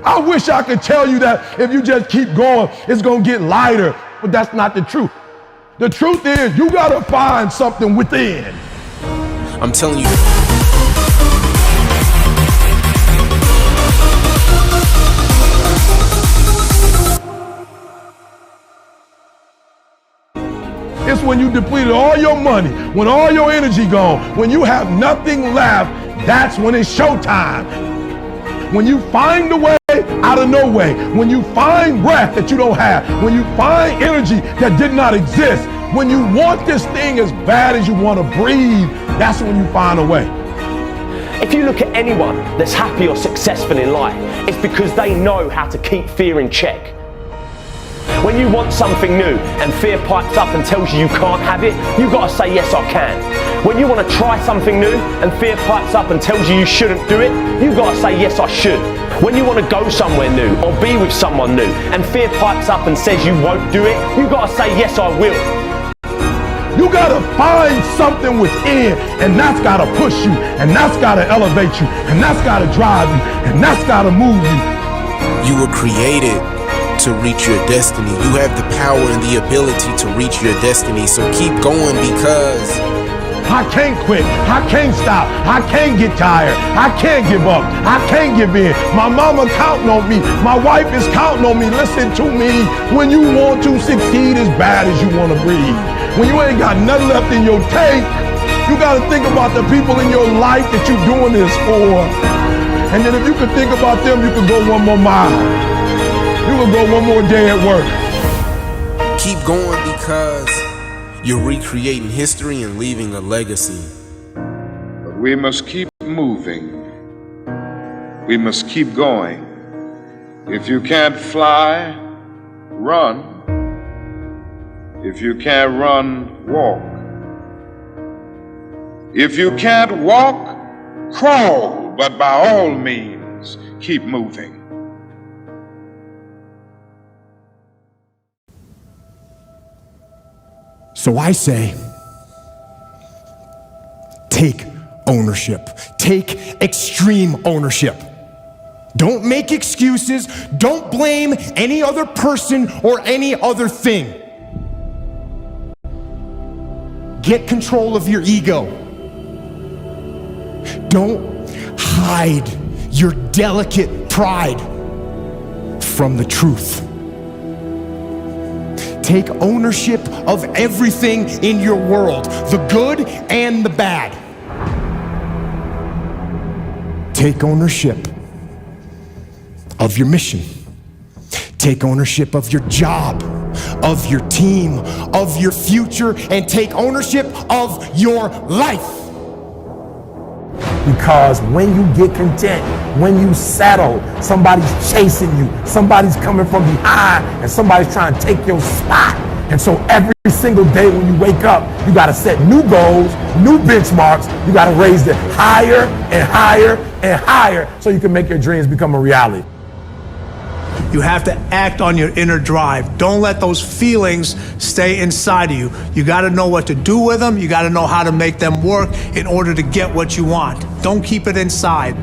I wish I could tell you that if you just keep going, it's gonna get lighter, but that's not the truth. The truth is you gotta find something within. I'm telling you. It's when you depleted all your money, when all your energy gone, when you have nothing left, that's when it's showtime. When you find a way out of no way, when you find breath that you don't have, when you find energy that did not exist, when you want this thing as bad as you want to breathe, that's when you find a way. If you look at anyone that's happy or successful in life, it's because they know how to keep fear in check. When you want something new and fear pipes up and tells you can't have it, you've got to say, yes, I can. When you want to try something new and fear pipes up and tells you shouldn't do it, you've got to say, yes, I should. When you want to go somewhere new or be with someone new and fear pipes up and says you won't do it, you've got to say, yes, I will. You gotta find something within, and that's gotta push you, and that's gotta elevate you, and that's gotta drive you, and that's gotta move you. You were created to reach your destiny. You have the power and the ability to reach your destiny. So keep going, because I can't quit. I can't stop. I can't get tired. I can't give up. I can't give in. My mama counting on me. My wife is counting on me. Listen to me. When you want to succeed as bad as you want to breathe, when you ain't got nothing left in your tank, you got to think about the people in your life that you're doing this for. And then if you could think about them, you could go one more mile. You could go one more day at work. Keep going, because you're recreating history and leaving a legacy. But we must keep moving. We must keep going. If you can't fly, run. If you can't run, walk. If you can't walk, crawl. But by all means, keep moving. So I say, take ownership. Take extreme ownership. Don't make excuses. Don't blame any other person or any other thing. Get control of your ego. Don't hide your delicate pride from the truth. Take ownership of everything in your world, the good and the bad. Take ownership of your mission. Take ownership of your job, of your team, of your future, and take ownership of your life. Because when you get content, when you settle, somebody's chasing you, somebody's coming from behind, and somebody's trying to take your spot. And so every single day when you wake up, you got to set new goals, new benchmarks. You got to raise it higher and higher and higher so you can make your dreams become a reality. You have to act on your inner drive. Don't let those feelings stay inside of you. You got to know what to do with them. You got to know how to make them work in order to get what you want. Don't keep it inside.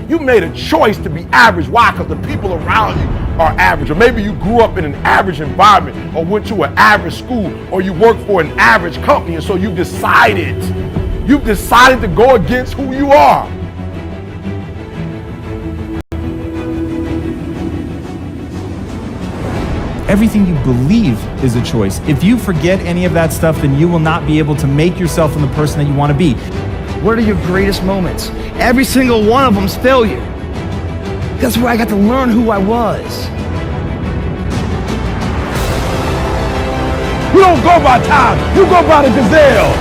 You made a choice to be average. Why? Because the people around you are average. Or maybe you grew up in an average environment, or went to an average school, or you work for an average company, and so you've decided to go against who you are. Everything you believe is a choice. If you forget any of that stuff, then you will not be able to make yourself into the person that you want to be. What are your greatest moments? Every single one of them's failure. That's where I got to learn who I was. You don't go by time, you go by the gazelle.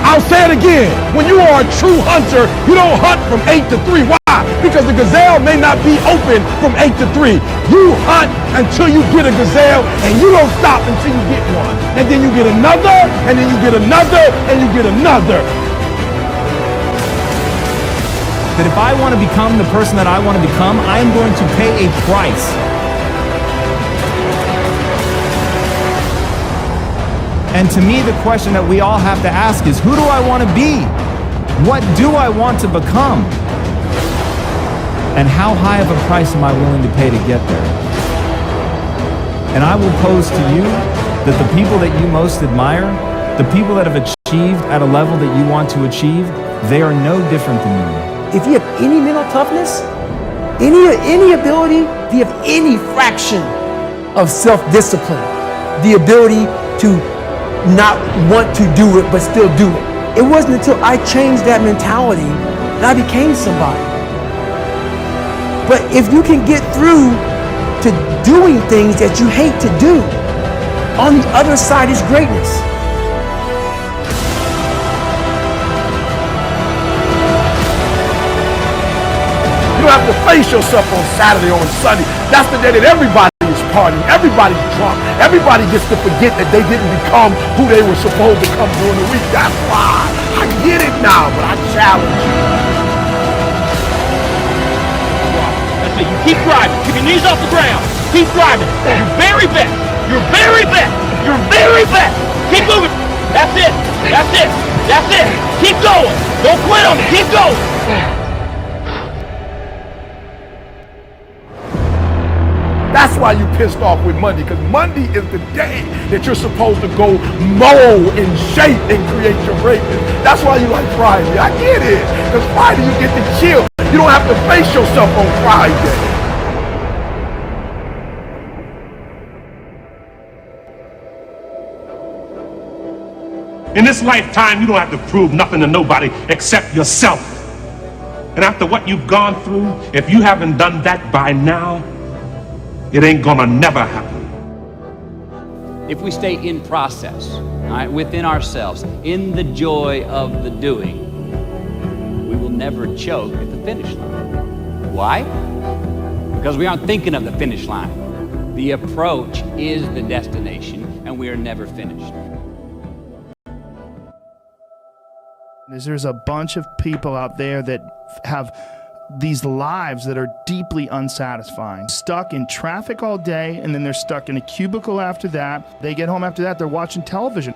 I'll say it again. When you are a true hunter, you don't hunt from 8 to 3. Why? Because the gazelle may not be open from 8 to 3. You hunt until you get a gazelle, and you don't stop until you get one. And then you get another, and then you get another, and you get another. That if I want to become the person that I want to become, I am going to pay a price. And to me, the question that we all have to ask is, who do I want to be? What do I want to become? And how high of a price am I willing to pay to get there? And I will pose to you that the people that you most admire, the people that have achieved at a level that you want to achieve, they are no different than you. If you have any mental toughness, any ability, if you have any fraction of self-discipline, the ability to not want to do it but still do it. It wasn't until I changed that mentality that I became somebody. But if you can get through to doing things that you hate to do, on the other side is greatness. You don't have to face yourself on Saturday or on Sunday. That's the day that everybody is partying, everybody's drunk, everybody gets to forget that they didn't become who they were supposed to come during the week. That's why I get it now, but I challenge you. That's it. You keep driving. Keep your knees off the ground. Keep driving. Your very best. Your very best. Your very best. Keep moving. That's it. That's it. That's it. Keep going. Don't quit on me. Keep going. That's why you pissed off with Monday, because Monday is the day that you're supposed to go mold and shape and create your greatness. That's why you like Friday. I get it, because Friday you get to chill. You don't have to face yourself on Friday. In this lifetime, you don't have to prove nothing to nobody except yourself. And after what you've gone through, if you haven't done that by now, it ain't gonna never happen. If we stay in process, all right, within ourselves, in the joy of the doing, we will never choke at the finish line. Why? Because we aren't thinking of the finish line. The approach is the destination, and we are never finished. There's a bunch of people out there that have these lives that are deeply unsatisfying, stuck in traffic all day, and then they're stuck in a cubicle after that. They get home after that, they're watching television.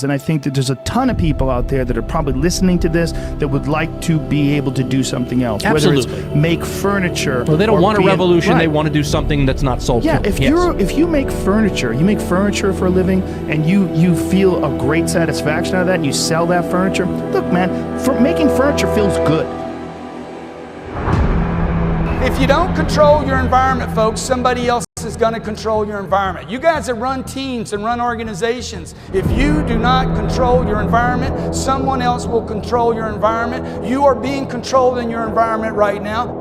And I think that there's a ton of people out there that are probably listening to this that would like to be able to do something else. Absolutely. Whether it's make furniture. Well, they don't want a revolution. Right. They want to do something that's not soul Yeah, if you make furniture for a living, and you feel a great satisfaction out of that, and you sell that furniture. Look, man, making furniture feels good. If you don't control your environment, folks, somebody else is going to control your environment. You guys that run teams and run organizations, if you do not control your environment, someone else will control your environment. You are being controlled in your environment right now.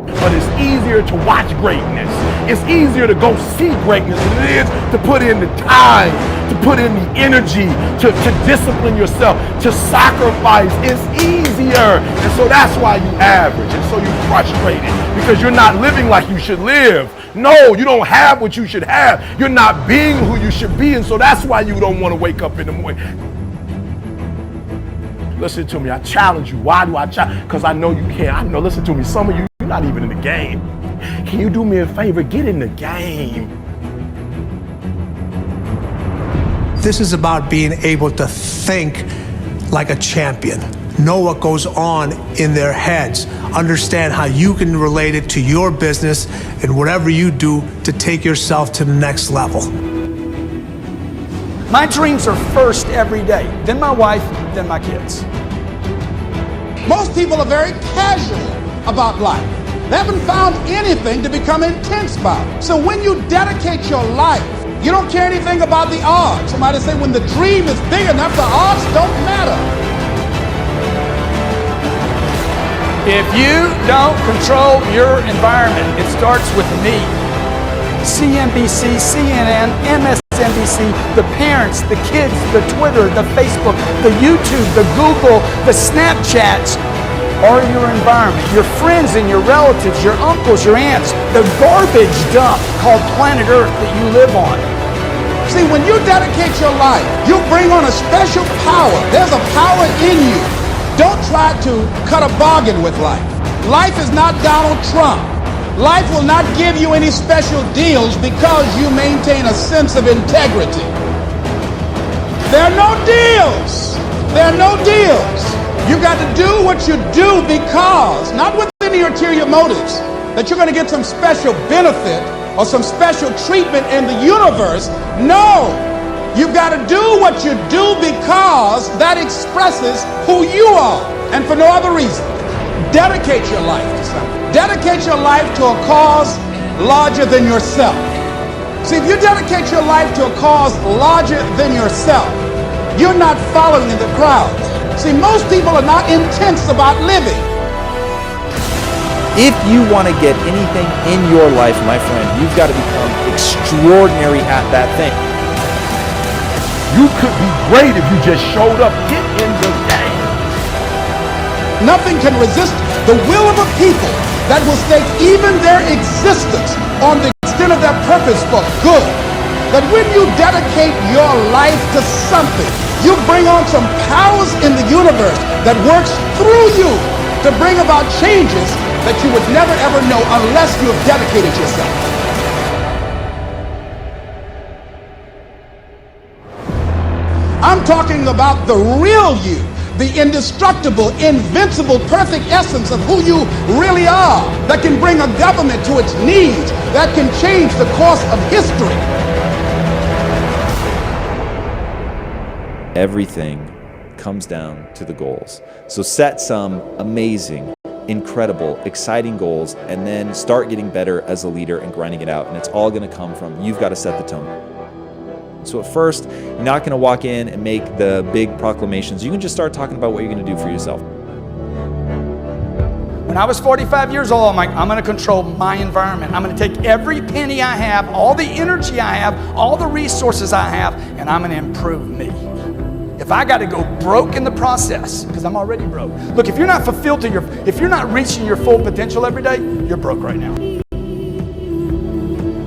But it's easier to watch greatness. It's easier to go see greatness than it is to put in the time, to put in the energy, to discipline yourself, to sacrifice. It's easier. And so that's why you average. And so you're frustrated because you're not living like you should live. No, you don't have what you should have. You're not being who you should be. And so that's why you don't want to wake up in the morning. Listen to me. I challenge you. Why do I challenge? Because I know you can. I know, listen to me. Some of you, you're not even in the game. Can you do me a favor? Get in the game. This is about being able to think like a champion. Know what goes on in their heads. Understand how you can relate it to your business and whatever you do to take yourself to the next level. My dreams are first every day, then my wife, then my kids. Most people are very casual about life. They haven't found anything to become intense about. So when you dedicate your life, you don't care anything about the odds. Somebody say when the dream is big enough, the odds don't matter. If you don't control your environment, it starts with me. CNBC, CNN, MSNBC, the parents, the kids, the Twitter, the Facebook, the YouTube, the Google, the Snapchats are your environment. Your friends and your relatives, your uncles, your aunts, the garbage dump called planet Earth that you live on. See, when you dedicate your life, you bring on a special power. There's a power in you. Don't try to cut a bargain with life. Life is not Donald Trump. Life will not give you any special deals because you maintain a sense of integrity. There are no deals. There are no deals. You got to do what you do because, not with any any ulterior motives that you're going to get some special benefit or some special treatment in the universe. No, you've got to do what you do because that expresses who you are, and for no other reason. Dedicate your life to something. Dedicate your life to a cause larger than yourself. See, if you dedicate your life to a cause larger than yourself, you're not following in the crowd. See, most people are not intense about living. If you want to get anything in your life, my friend, you've got to become extraordinary at that thing. You could be great if you just showed up. Get in the game. Nothing can resist the will of a people that will stake even their existence on the extent of their purpose for good. That when you dedicate your life to something, you bring on some powers in the universe that works through you to bring about changes that you would never ever know unless you have dedicated yourself. I'm talking about the real you, the indestructible, invincible, perfect essence of who you really are, that can bring a government to its knees, that can change the course of history. Everything comes down to the goals. So set some amazing, incredible, exciting goals, and then start getting better as a leader and grinding it out. And it's all going to come from you've got to set the tone. So at first, you're not going to walk in and make the big proclamations. You can just start talking about what you're going to do for yourself. When I was 45 years old, I'm like, I'm going to control my environment. I'm going to take every penny I have, all the energy I have, all the resources I have, and I'm going to improve me. If I got to go broke in the process, because I'm already broke. Look, if you're not fulfilled if you're not reaching your full potential every day, you're broke right now.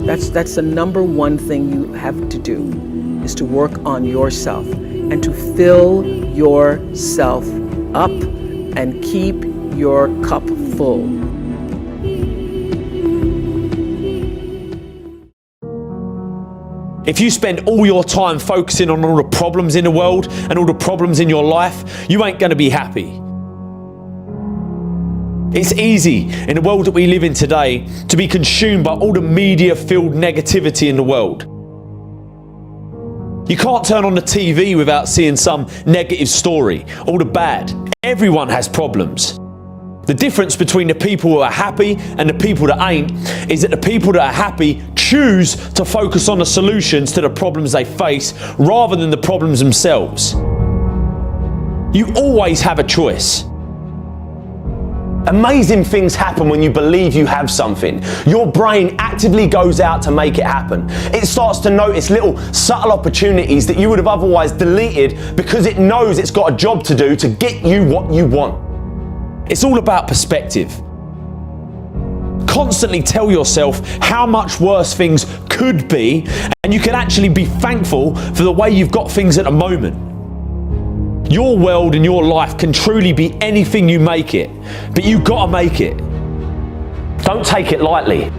That's the number one thing you have to do, is to work on yourself and to fill yourself up and keep your cup full. If you spend all your time focusing on all the problems in the world and all the problems in your life, you ain't going to be happy. It's easy in the world that we live in today to be consumed by all the media-filled negativity in the world. You can't turn on the TV without seeing some negative story, all the bad. Everyone has problems. The difference between the people who are happy and the people that ain't is that the people that are happy choose to focus on the solutions to the problems they face rather than the problems themselves. You always have a choice. Amazing things happen when you believe you have something. Your brain actively goes out to make it happen. It starts to notice little subtle opportunities that you would have otherwise deleted because it knows it's got a job to do to get you what you want. It's all about perspective. Constantly tell yourself how much worse things could be, and you can actually be thankful for the way you've got things at the moment. Your world and your life can truly be anything you make it, but you've got to make it. Don't take it lightly.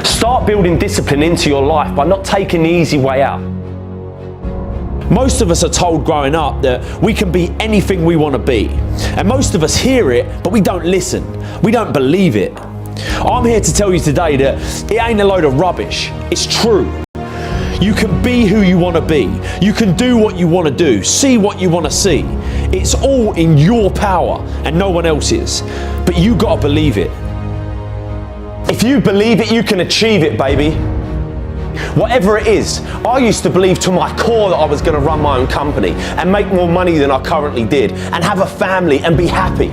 Start building discipline into your life by not taking the easy way out. Most of us are told growing up that we can be anything we want to be. And most of us hear it, but we don't listen. We don't believe it. I'm here to tell you today that it ain't a load of rubbish. It's true. You can be who you want to be. You can do what you want to do. See what you want to see. It's all in your power and no one else's. But you got to believe it. If you believe it, you can achieve it, baby. Whatever it is, I used to believe to my core that I was going to run my own company and make more money than I currently did and have a family and be happy.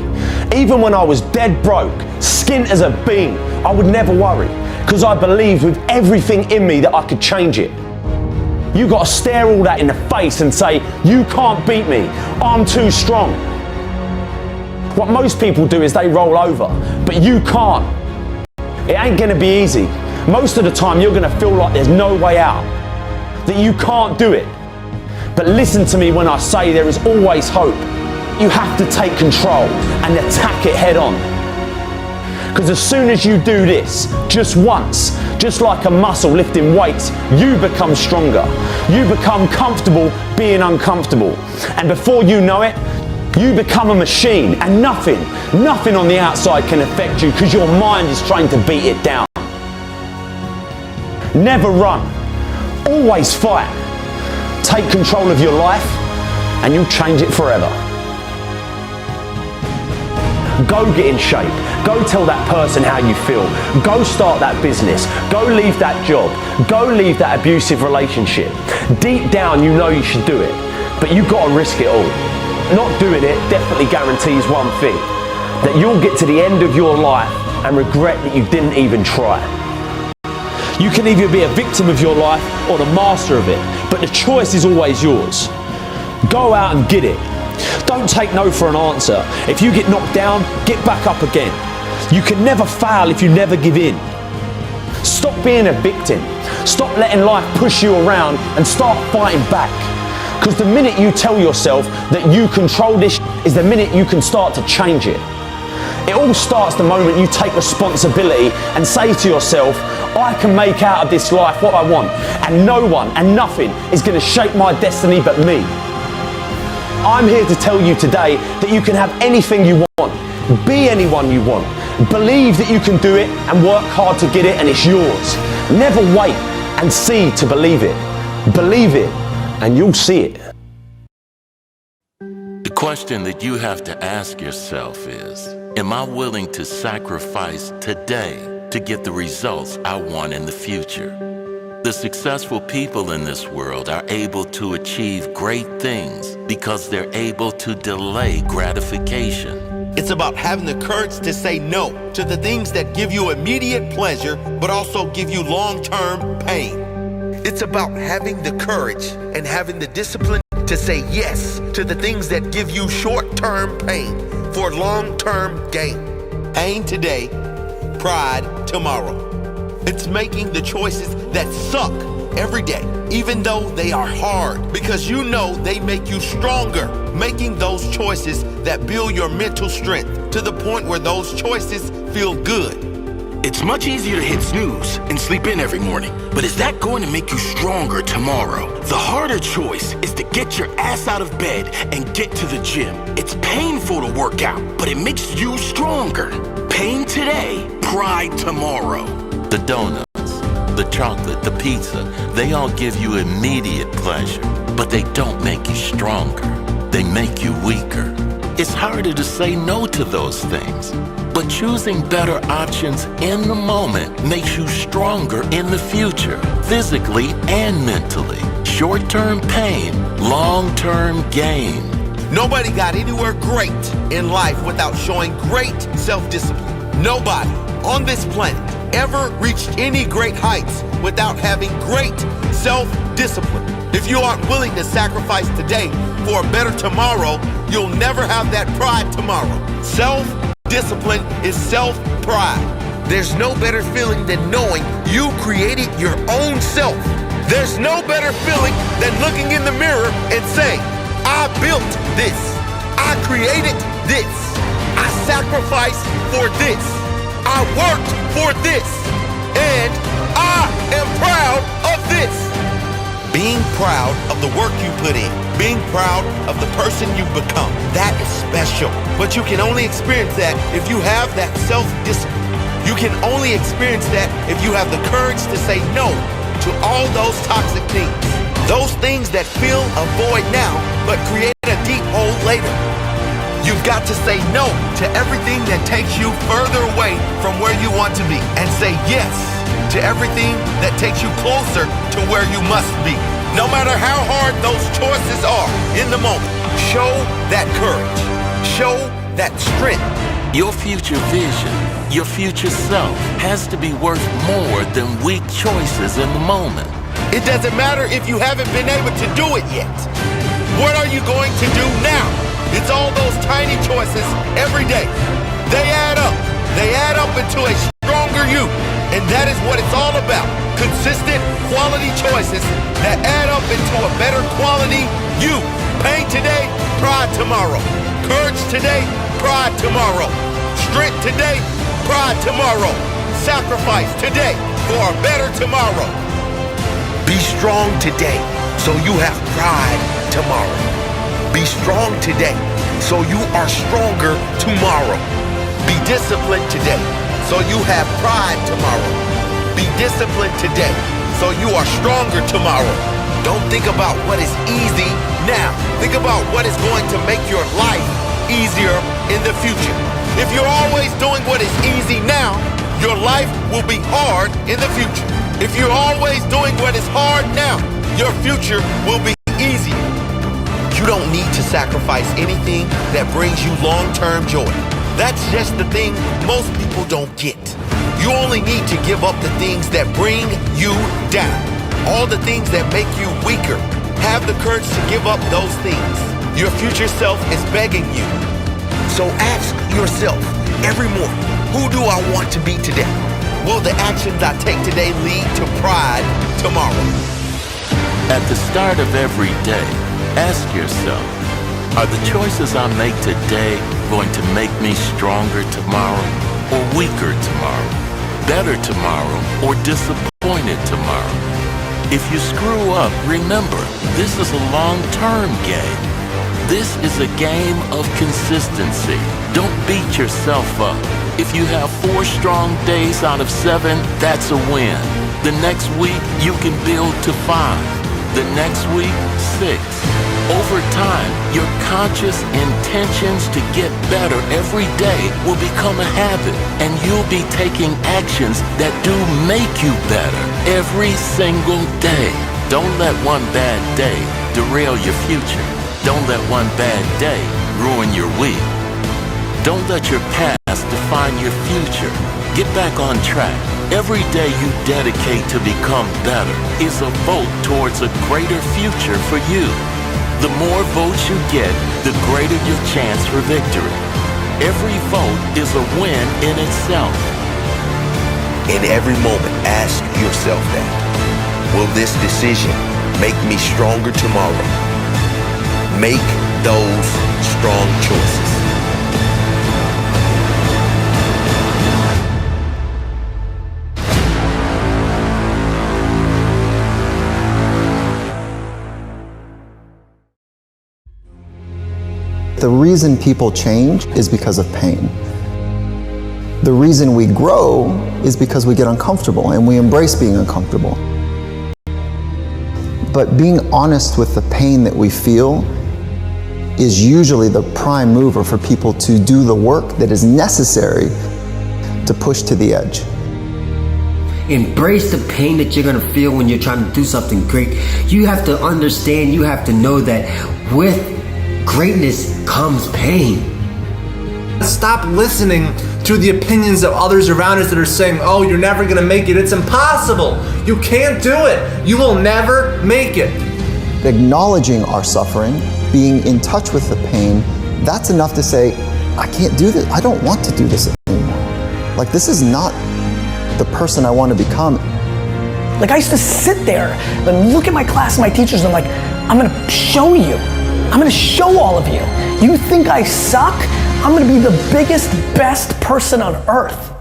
Even when I was dead broke, skint as a bean, I would never worry because I believed with everything in me that I could change it. You got to stare all that in the face and say, you can't beat me, I'm too strong. What most people do is they roll over, but you can't. It ain't going to be easy. Most of the time you're going to feel like there's no way out, that you can't do it. But listen to me when I say there is always hope. You have to take control and attack it head on. Because as soon as you do this, just once, just like a muscle lifting weights, you become stronger. You become comfortable being uncomfortable. And before you know it, You become a machine, and nothing on the outside can affect you because your mind is trained to beat it down. Never run, always fight. Take control of your life and you'll change it forever. Go get in shape. Go tell that person how you feel. Go start that business. Go leave that job. Go leave that abusive relationship. Deep down you know you should do it, but you've got to risk it all. Not doing it definitely guarantees one thing, that you'll get to the end of your life and regret that you didn't even try. You can either be a victim of your life or the master of it, but the choice is always yours. Go out and get it. Don't take no for an answer. If you get knocked down, get back up again. You can never fail if you never give in. Stop being a victim. Stop letting life push you around and start fighting back. Because the minute you tell yourself that you control this is the minute you can start to change it. It all starts the moment you take responsibility and say to yourself, I can make out of this life what I want, and no one and nothing is going to shape my destiny but me. I'm here to tell you today that you can have anything you want, be anyone you want, believe that you can do it and work hard to get it, and it's yours. Never wait and see to believe it. Believe it and you'll see it. The question that you have to ask yourself is, am I willing to sacrifice today to get the results I want in the future? The successful people in this world are able to achieve great things because they're able to delay gratification. It's about having the courage to say no to the things that give you immediate pleasure, but also give you long-term pain. It's about having the courage and having the discipline to say yes to the things that give you short-term pain for long-term gain. Pain today, pride tomorrow. It's making the choices that suck every day, even though they are hard, because you know they make you stronger. Making those choices that build your mental strength to the point where those choices feel good. It's much easier to hit snooze and sleep in every morning, but is that going to make you stronger tomorrow? The harder choice is to get your ass out of bed and get to the gym. It's painful to work out, but it makes you stronger. Pain today, pride tomorrow. The donuts, the chocolate, the pizza, they all give you immediate pleasure, but they don't make you stronger. They make you weaker. It's harder to say no to those things, but choosing better options in the moment makes you stronger in the future, physically and mentally. Short-term pain, long-term gain. Nobody got anywhere great in life without showing great self-discipline. Nobody on this planet ever reached any great heights without having great self-discipline. If you aren't willing to sacrifice today for a better tomorrow, you'll never have that pride tomorrow. Self-discipline is self-pride. There's no better feeling than knowing you created your own self. There's no better feeling than looking in the mirror and saying, I built this. I created this. I sacrificed for this. I worked for this, and I am proud of this. Being proud of the work you put in, being proud of the person you've become, that is special. But you can only experience that if you have that self-discipline. You can only experience that if you have the courage to say no to all those toxic things. Those things that fill a void now, but create a deep hole later. You've got to say no to everything that takes you further away from where you want to be, and say yes to everything that takes you closer to where you must be. No matter how hard those choices are in the moment, show that courage, show that strength. Your future vision, your future self has to be worth more than weak choices in the moment. It doesn't matter if you haven't been able to do it yet. What are you going to do now? It's all those tiny choices every day. They add up. They add up into a stronger you. And that is what it's all about. Consistent quality choices that add up into a better quality you. Pain today, pride tomorrow. Courage today, pride tomorrow. Strength today, pride tomorrow. Sacrifice today for a better tomorrow. Be strong today so you have pride tomorrow. Be strong today so you are stronger tomorrow. Be disciplined today, so you have pride tomorrow. Be disciplined today, so you are stronger tomorrow. Don't think about what is easy now. Think about what is going to make your life easier in the future. If you're always doing what is easy now, your life will be hard in the future. If you're always doing what is hard now, your future will be easy. You don't need to sacrifice anything that brings you long-term joy. That's just the thing most people don't get. You only need to give up the things that bring you down. All the things that make you weaker. Have the courage to give up those things. Your future self is begging you. So ask yourself every morning, who do I want to be today? Will the actions I take today lead to pride tomorrow? At the start of every day, ask yourself, are the choices I make today going to make me stronger tomorrow or weaker tomorrow? Better tomorrow or disappointed tomorrow? If you screw up, remember, this is a long-term game. This is a game of consistency. Don't beat yourself up. If you have 4 strong days out of 7, that's a win. The next week, you can build to 5. The next week, 6. Over time, your conscious intentions to get better every day will become a habit, and you'll be taking actions that do make you better every single day. Don't let one bad day derail your future. Don't let one bad day ruin your week. Don't let your past define your future. Get back on track. Every day you dedicate to become better is a vote towards a greater future for you. The more votes you get, the greater your chance for victory. Every vote is a win in itself. In every moment, ask yourself that. Will this decision make me stronger tomorrow? Make those strong choices. The reason people change is because of pain. The reason we grow is because we get uncomfortable and we embrace being uncomfortable. But being honest with the pain that we feel is usually the prime mover for people to do the work that is necessary to push to the edge. Embrace the pain that you're gonna feel when you're trying to do something great. You have to understand, you have to know that with greatness comes pain. Stop listening to the opinions of others around us that are saying, oh, you're never gonna make it. It's impossible. You can't do it. You will never make it. Acknowledging our suffering, being in touch with the pain, that's enough to say, I can't do this. I don't want to do this anymore. Like, this is not the person I want to become. Like, I used to sit there and look at my class and my teachers and I'm like, I'm gonna show you. I'm gonna show all of you. You think I suck? I'm gonna be the biggest, best person on earth.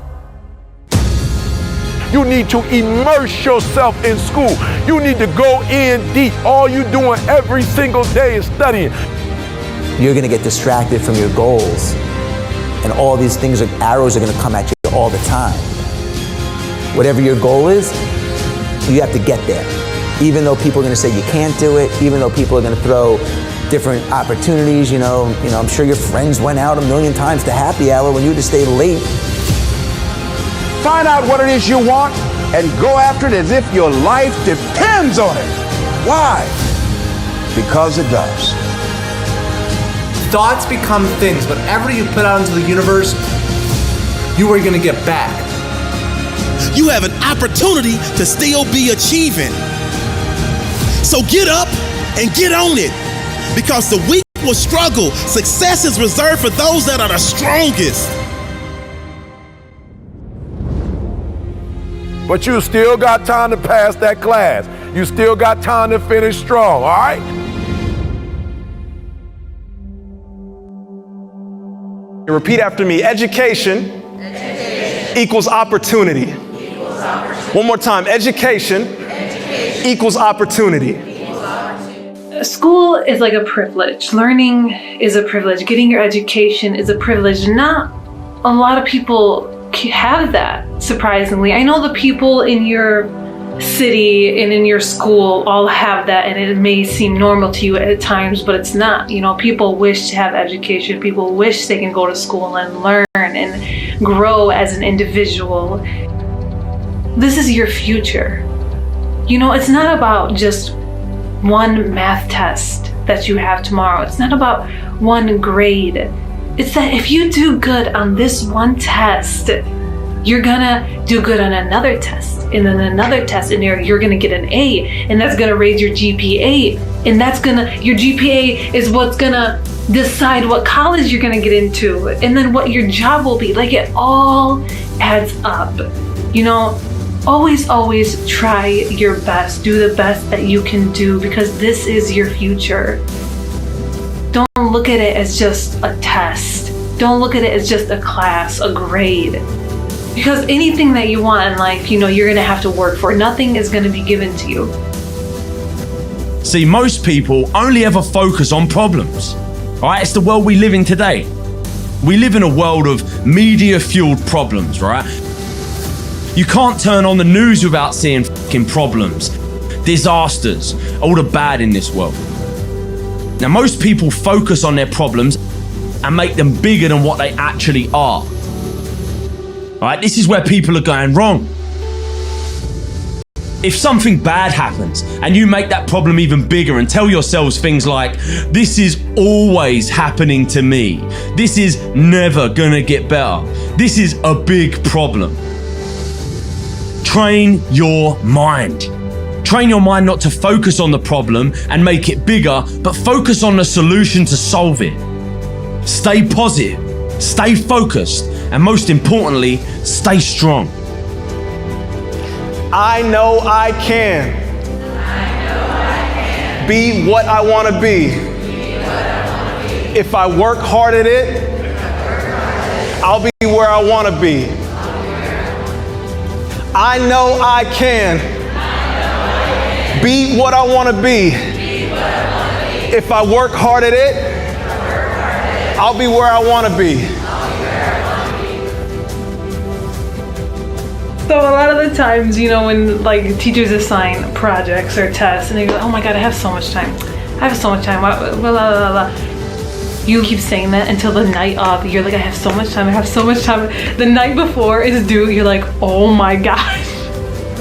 You need to immerse yourself in school. You need to go in deep. All you doing every single day is studying. You're gonna get distracted from your goals. And all these things, arrows are gonna come at you all the time. Whatever your goal is, you have to get there. Even though people are gonna say you can't do it, even though people are gonna throw different opportunities, you know, I'm sure your friends went out 1,000,000 times to happy hour when you just stayed late. Find out what it is you want and go after it as if your life depends on it. Why? Because it does. Thoughts become things. Whatever you put out into the universe, you are going to get back. You have an opportunity to still be achieving. So get up and get on it. Because the weak will struggle. Success is reserved for those that are the strongest. But you still got time to pass that class. You still got time to finish strong, all right? Repeat after me. Education, equals opportunity. One more time. Education, equals opportunity. School is like a privilege. Learning is a privilege. Getting your education is a privilege. Not a lot of people have that, surprisingly. I know the people in your city and in your school all have that, and it may seem normal to you at times, but it's not. You know, people wish to have education. People wish they can go to school and learn and grow as an individual. This is your future. You know, it's not about just one math test that you have tomorrow. It's not about one grade. It's that if you do good on this one test, you're gonna do good on another test, and then another test, and you're gonna get an A, and that's gonna raise your GPA, and your GPA is what's gonna decide what college you're gonna get into, and then what your job will be. Like, it all adds up. You know, always try your best. Do the best that you can do, because this is your future. Don't look at it as just a test. Don't look at it as just a class, a grade. Because anything that you want in life, you know, you're gonna have to work for. Nothing is gonna be given to you. See, most people only ever focus on problems. Right? It's the world we live in today. We live in a world of media-fueled problems, right? You can't turn on the news without seeing fucking problems, disasters, all the bad in this world. Now, most people focus on their problems and make them bigger than what they actually are. All right, this is where people are going wrong. If something bad happens and you make that problem even bigger and tell yourselves things like, this is always happening to me, this is never gonna get better, this is a big problem. Train your mind. Train your mind not to focus on the problem and make it bigger, but focus on the solution to solve it. Stay positive, stay focused, and most importantly, stay strong. I know I can. Be what I want to be. If I work hard at it, I'll be where I want to be. I know I can. Be what I want to be. If I work hard at it, I'll be where I want to be. So a lot of the times, you know, when like teachers assign projects or tests and they go, oh my God, I have so much time. I have so much time. Blah, blah, blah, blah. You keep saying that until the night of. You're like, I have so much time. I have so much time. The night before it's due, you're like, oh my gosh.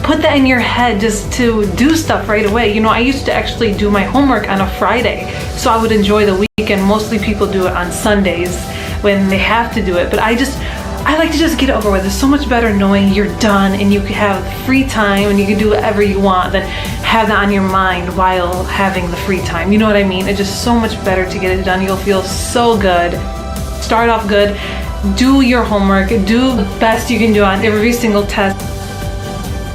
Put that in your head just to do stuff right away. You know, I used to actually do my homework on a Friday, so I would enjoy the weekend. Mostly people do it on Sundays when they have to do it, but I like to just get it over with. It's so much better knowing you're done and you can have free time and you can do whatever you want than have that on your mind while having the free time. You know what I mean? It's just so much better to get it done. You'll feel so good. Start off good. Do your homework. Do the best you can do on every single test.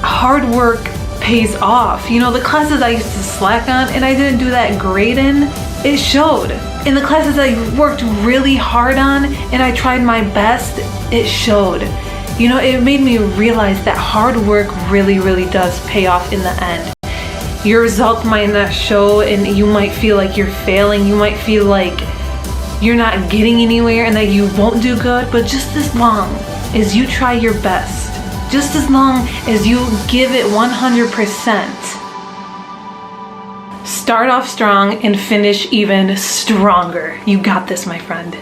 Hard work pays off. You know, the classes I used to slack on and I didn't do that great in, it showed. In the classes I worked really hard on and I tried my best, it showed. You know, it made me realize that hard work really, really does pay off in the end. Your result might not show and you might feel like you're failing. You might feel like you're not getting anywhere and that you won't do good, but just as long as you try your best, just as long as you give it 100%, start off strong and finish even stronger. You got this, my friend.